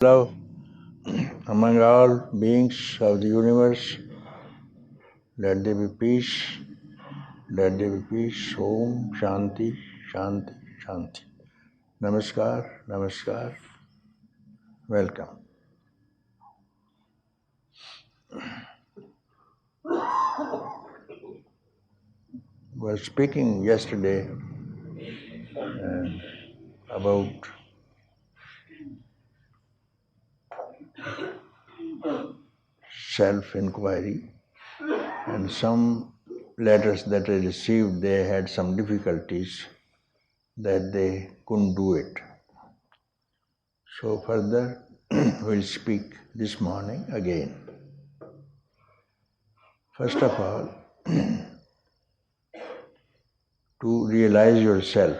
Love among all beings of the universe. Let there be peace. Let there be peace. Om Shanti, Shanti, Shanti. Namaskar, Namaskar. Welcome. Was speaking yesterday about self-inquiry, and some letters that I received, they had some difficulties that they couldn't do it. So further, we'll speak this morning again. First of all, to realize yourself,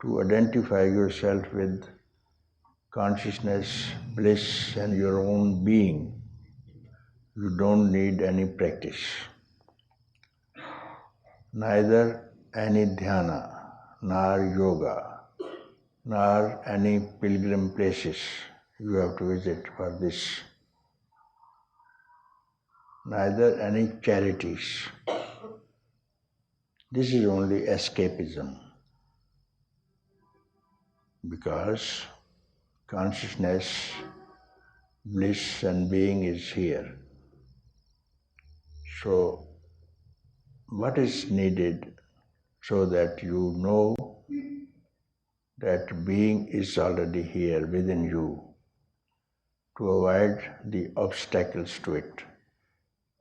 to identify yourself with consciousness, bliss, and your own being, you don't need any practice, neither any dhyana, nor yoga, nor any pilgrim places you have to visit for this, neither any charities. This is only escapism, because consciousness, bliss, and being is here. So, what is needed so that you know that being is already here within you, to avoid the obstacles to it,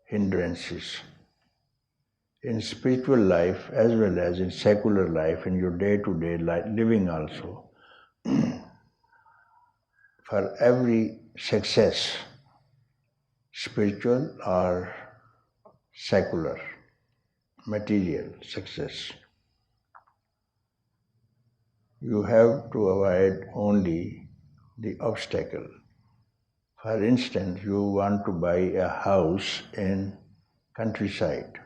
hindrances. In spiritual life as well as in secular life, in your day-to-day living also, for every success, spiritual or secular, material success, you have to avoid only the obstacle. For instance, you want to buy a house in countryside.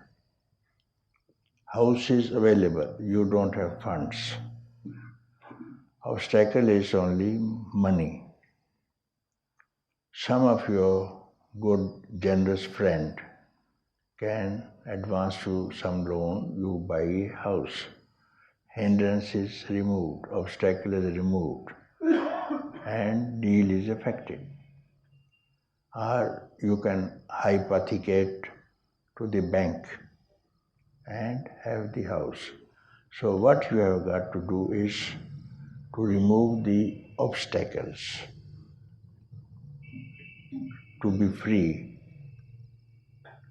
House is available, you don't have funds. Obstacle is only money. Some of your good, generous friend can advance you some loan, you buy a house. Hindrance is removed, obstacle is removed, and deal is effected. Or you can hypothecate to the bank and have the house. So what you have got to do is to remove the obstacles, to be free,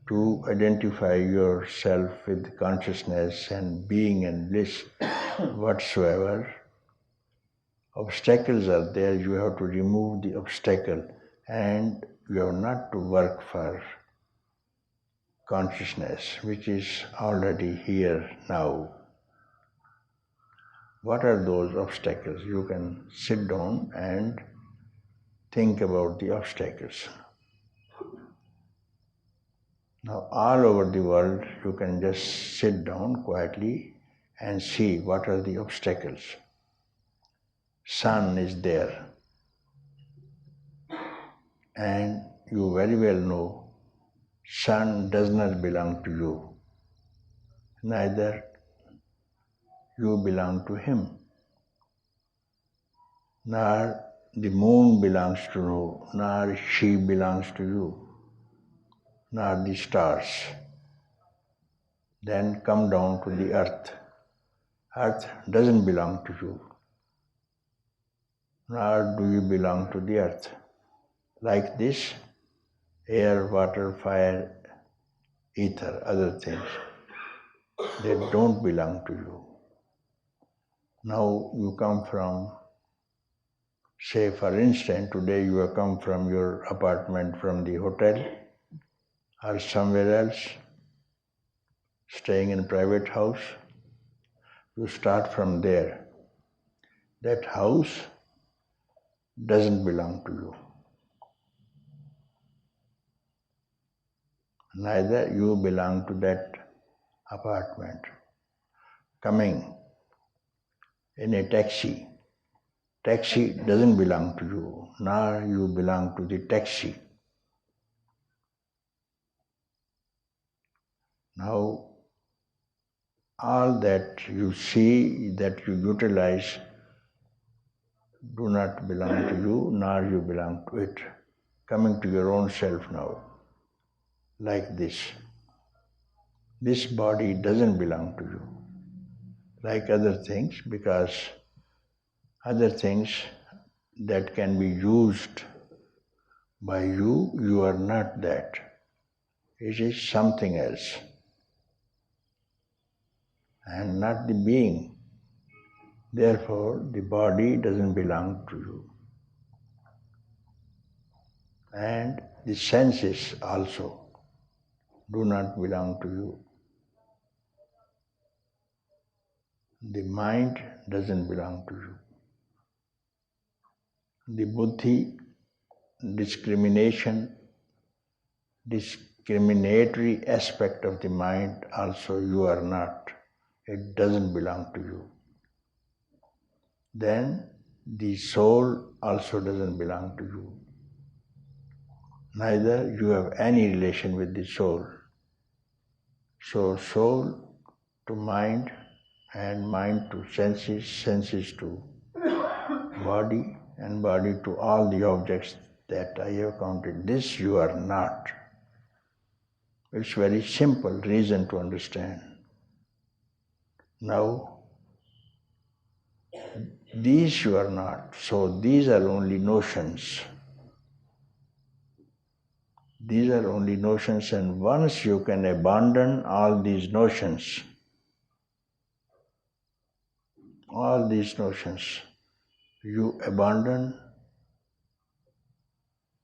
to identify yourself with consciousness and being and bliss whatsoever. Obstacles are there, you have to remove the obstacle, and you have not to work for consciousness, which is already here now. What are those obstacles? You can sit down and think about the obstacles. Now, all over the world, you can just sit down quietly and see what are the obstacles. Sun is there, and you very well know sun does not belong to you, neither you belong to him, nor the moon belongs to you, nor she belongs to you, nor the stars. Then come down to the earth. Earth doesn't belong to you, nor do you belong to the earth. Like this, air, water, fire, ether, other things, they don't belong to you. Now you come from, say for instance, today you have come from your apartment from the hotel or somewhere else, staying in a private house. You start from there. That house doesn't belong to you. Neither you belong to that apartment. Coming in a taxi, Taxi doesn't belong to you, nor you belong to the taxi. Now, all that you see, that you utilize, do not belong to you, nor you belong to it. Coming to your own self now, like this. This body doesn't belong to you, like other things, because other things that can be used by you, you are not that. It is something else, and not the being. Therefore, the body doesn't belong to you. And the senses also do not belong to you. The mind doesn't belong to you. The buddhi, discriminatory aspect of the mind also you are not. It doesn't belong to you. Then the soul also doesn't belong to you. Neither you have any relation with the soul. So soul to mind, and mind to senses, senses to body, and body to all the objects that I have counted. This you are not. It's very simple reason to understand. Now, these you are not. So these are only notions. These are only notions, and once you can abandon all these notions, you abandon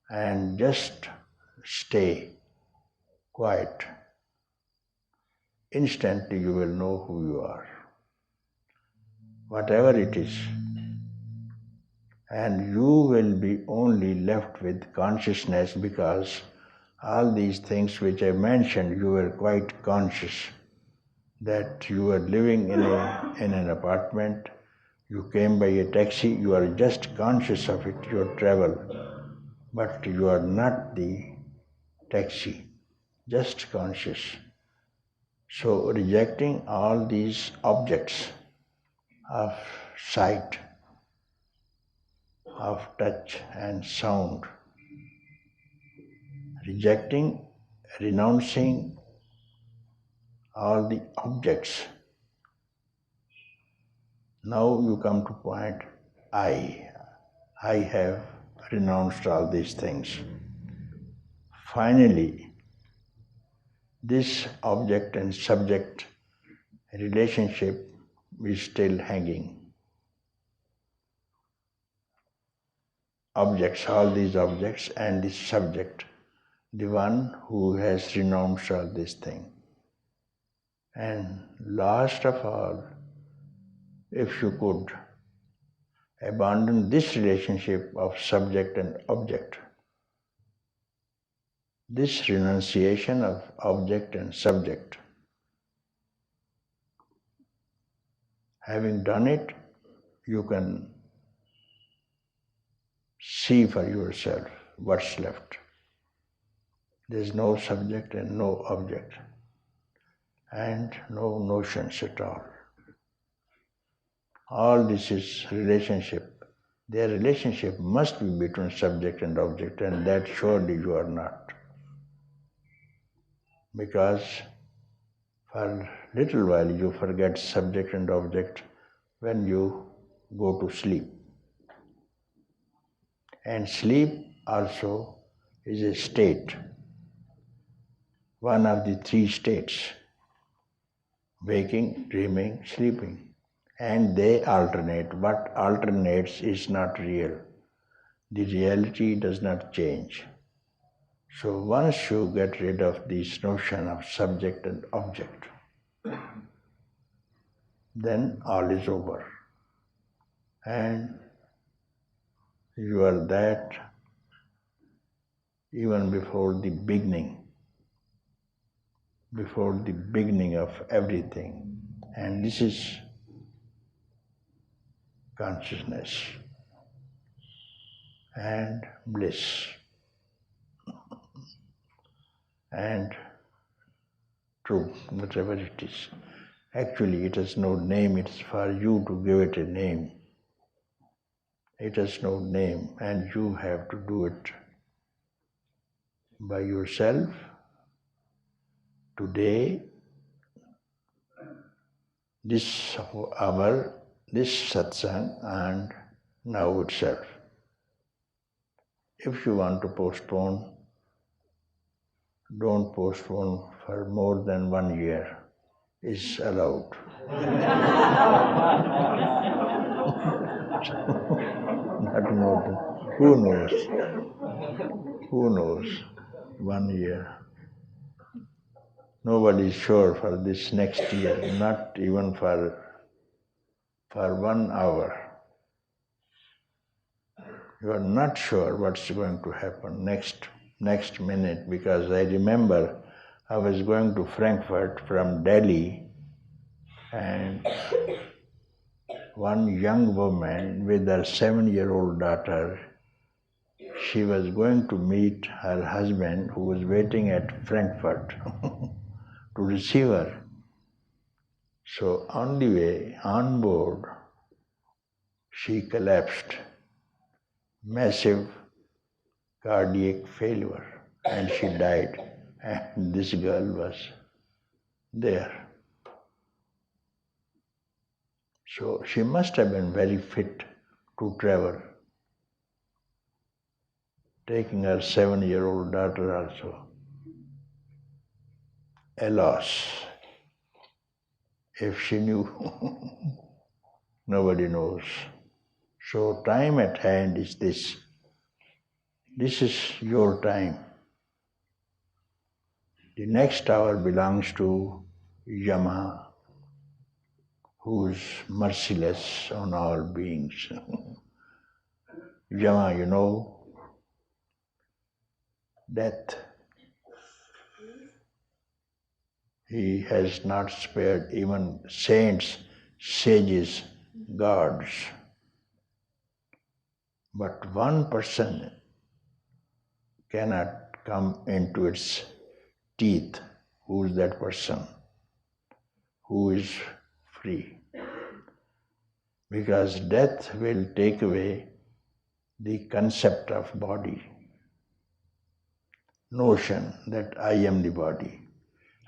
and just stay quiet. Instantly you will know who you are, whatever it is. And you will be only left with consciousness, because all these things which I mentioned, you were quite conscious that you were living in an apartment, you came by a taxi, you are just conscious of it, your travel, but you are not the taxi, just conscious. So rejecting all these objects of sight, of touch and sound, renouncing all the objects. Now you come to point, I have renounced all these things. Finally, this object and subject relationship is still hanging. Objects, all these objects and the subject, the one who has renounced all these things. And last of all, if you could abandon this relationship of subject and object, this renunciation of object and subject, having done it, you can see for yourself what's left. There's no subject and no object, and no notions at all. All this is relationship. Their relationship must be between subject and object, and that surely you are not. Because for a little while you forget subject and object when you go to sleep. And sleep also is a state, one of the three states: waking, dreaming, sleeping. And they alternate. What alternates is not real. The reality does not change. So once you get rid of this notion of subject and object, then all is over. And you are that even before the beginning of everything. And this is consciousness. and bliss. And truth, whatever it is. Actually, it has no name, it is for you to give it a name. It has no name, and you have to do it by yourself today, this hour, this satsang, and now itself. If you want to postpone, don't postpone for more than 1 year. Is allowed. Not more than, who knows? Who knows? 1 year. Nobody is sure for this next year, not even for 1 hour. You are not sure what's going to happen next minute, because I remember I was going to Frankfurt from Delhi, and one young woman with her 7-year-old daughter, she was going to meet her husband who was waiting at Frankfurt to receive her. So on the way, on board, she collapsed, massive cardiac failure, and she died. And this girl was there. So she must have been very fit to travel, taking her 7-year-old daughter also. Alas, if she knew, nobody knows. So time at hand is this. This is your time. The next hour belongs to Yama, who is merciless on all beings. Yama, you know, death. He has not spared even saints, sages, gods. But one person cannot come into its teeth. Who is that person? Who is free? Because death will take away the concept of body, notion that I am the body,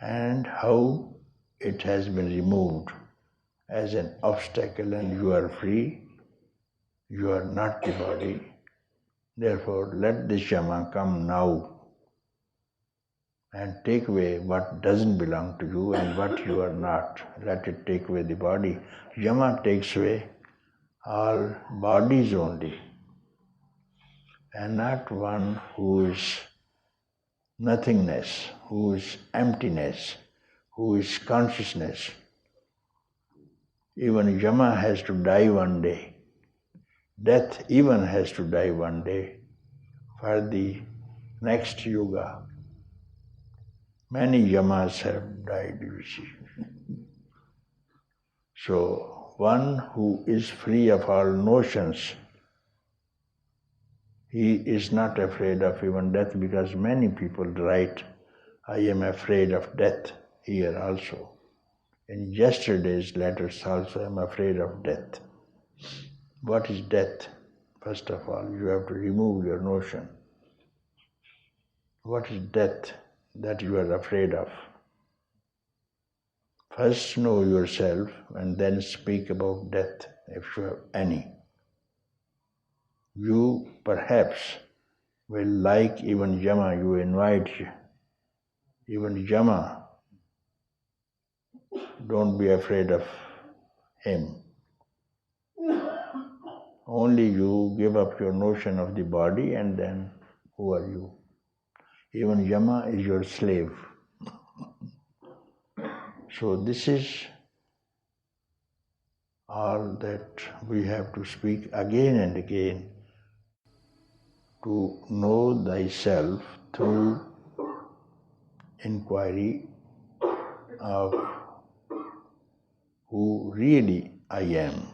and how it has been removed as an obstacle, and you are free, you are not the body. Therefore, let this Yama come now and take away what doesn't belong to you and what you are not. Let it take away the body. Yama takes away all bodies only, and not one who is nothingness, who is emptiness, who is consciousness. Even Yama has to die one day. Death even has to die one day for the next yuga. Many Yamas have died, you see. So, one who is free of all notions, he is not afraid of even death, because many people write, I am afraid of death here also. In yesterday's letters also, I am afraid of death. What is death? First of all, you have to remove your notion. What is death that you are afraid of? First know yourself and then speak about death, if you have any. You perhaps will like even Yama, you invite even Yama. Don't be afraid of him. Only you give up your notion of the body, and then who are you? Even Yama is your slave. So this is all that we have to speak again and again, to know thyself through inquiry of who really I am.